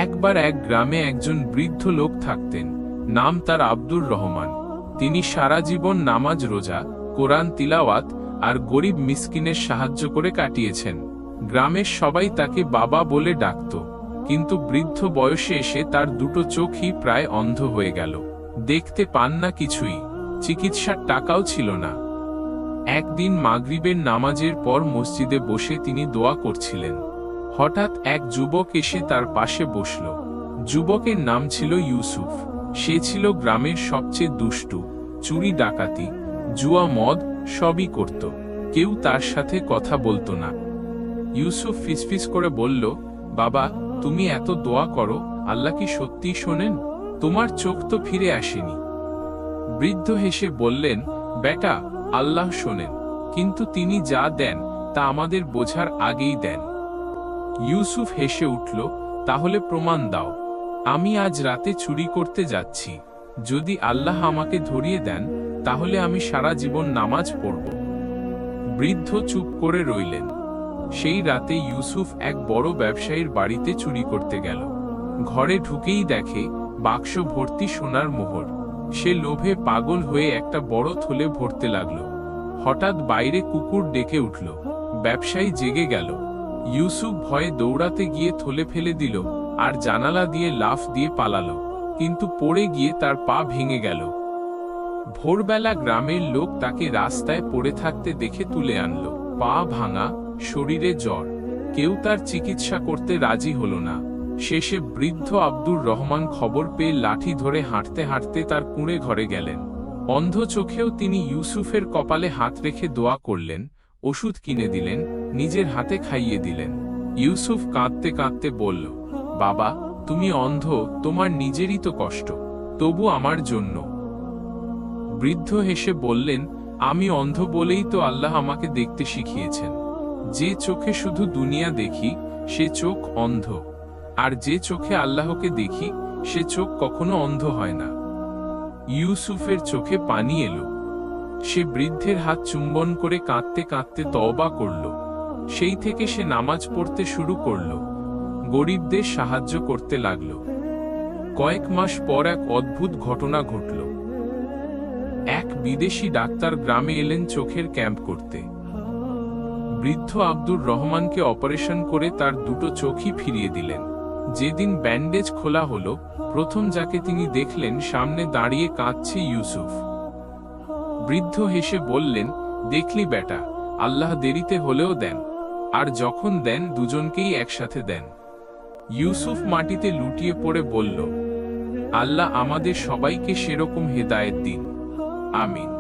একবার এক গ্রামে একজন বৃদ্ধ লোক থাকতেন। নাম তার আব্দুর রহমান। তিনি সারা জীবন নামাজ রোজা, কোরআন তিলাওয়াত আর গরিব মিসকিনের সাহায্য করে কাটিয়েছেন। গ্রামের সবাই তাকে বাবা বলে ডাকত। কিন্তু বৃদ্ধ বয়সে এসে তার দুটো চোখই প্রায় অন্ধ হয়ে গেল। দেখতে পান না কিছুই, চিকিৎসার টাকাও ছিল না। একদিন মাগরিবের নামাজের পর মসজিদে বসে তিনি দোয়া করছিলেন। হঠাৎ এক যুবক এসে তার পাশে বসল। যুবকের নাম ছিল ইউসুফ। সে ছিল গ্রামের সবচেয়ে দুষ্টু, চুরি ডাকাতি, জুয়া মদ সবই করত। কেউ তার সাথে কথা বলতো না। ইউসুফ ফিসফিস করে বলল, বাবা, তুমি এত দোয়া করো, আল্লাহ কি সত্যিই শোনেন? তোমার চোখ তো ফিরে আসেনি। বৃদ্ধ হেসে বললেন, বেটা, আল্লাহ শোনেন, কিন্তু তিনি যা দেন তা আমাদের বোঝার আগেই দেন। ইউসুফ হেসে উঠল, তাহলে প্রমাণ দাও। আমি আজ রাতে চুরি করতে যাচ্ছি। যদি আল্লাহ আমাকে ধরিয়ে দেন, তাহলে আমি সারা জীবন নামাজ পড়ব। বৃদ্ধ চুপ করে রইলেন। সেই রাতে ইউসুফ এক বড় ব্যবসায়ীর বাড়িতে চুরি করতে গেল। ঘরে ঢুকেই দেখে বাক্স ভর্তি সোনার মোহর। সে লোভে পাগল হয়ে একটা বড় থলে ভরতে লাগল। হঠাৎ বাইরে কুকুর ডেকে উঠল। ব্যবসায়ী জেগে গেল। ইউসুফ ভয়ে দৌড়াতে গিয়ে থলে ফেলে দিল আর জানালা দিয়ে লাফ দিয়ে পালালো, কিন্তু পড়ে গিয়ে তার পা ভেঙে গেল। ভোরবেলা গ্রামের লোক তাকে রাস্তায় পড়ে থাকতে দেখে তুলে আনলো। পা ভাঙা, শরীরে জ্বর, কেউ তার চিকিৎসা করতে রাজি হলো না। শেষে বৃদ্ধ আব্দুর রহমান খবর পেয়ে লাঠি ধরে হাঁটতে হাঁটতে তার কুঁড়ে ঘরে গেলেন। অন্ধ চোখেও তিনি ইউসুফের কপালে হাত রেখে দোয়া করলেন, ওষুধ কিনে দিলেন, নিজের হাতে খাইয়ে দিলেন। ইউসুফ কাঁদতে কাঁদতে বলল, বাবা, তুমি অন্ধ, তোমার নিজেরই তো কষ্ট, তবু আমার জন্য। বৃদ্ধ হেসে বললেন, আমি অন্ধ বলেই তো আল্লাহ আমাকে দেখতে শিখিয়েছেন। যে চোখে শুধু দুনিয়া দেখি সে চোখ অন্ধ, আর যে চোখে আল্লাহকে দেখি সে চোখ কখনো অন্ধ হয় না। ইউসুফের চোখে পানি এলো। সে বৃদ্ধের হাত চুম্বন করে কাঁদতে কাঁদতে তওবা করল। সেই থেকে সে নামাজ পড়তে শুরু করল, গরিবদের সাহায্য করতে লাগল। কয়েক মাস পর এক অদ্ভুত ঘটনা ঘটল। এক বিদেশি ডাক্তার গ্রামে এলেন চোখের ক্যাম্প করতে। বৃদ্ধ আব্দুর রহমানকে অপারেশন করে তার দুটো চোখই ফিরিয়ে দিলেন। যেদিন ব্যান্ডেজ খোলা হলো, প্রথম যাকে তিনি দেখলেন সামনে দাঁড়িয়ে কাঁদছে ইউসুফ। বৃদ্ধ হেসে বললেন, দেখলি বেটা, আল্লাহ দেরিতে হলেও দেন, আর যখন দেন দুজনকেই একসাথে দেন। ইউসুফ মাটিতে লুটিয়ে পড়ে বলল, আল্লাহ আমাদের সবাইকে সেরকম হেদায়েত দিন। আমিন।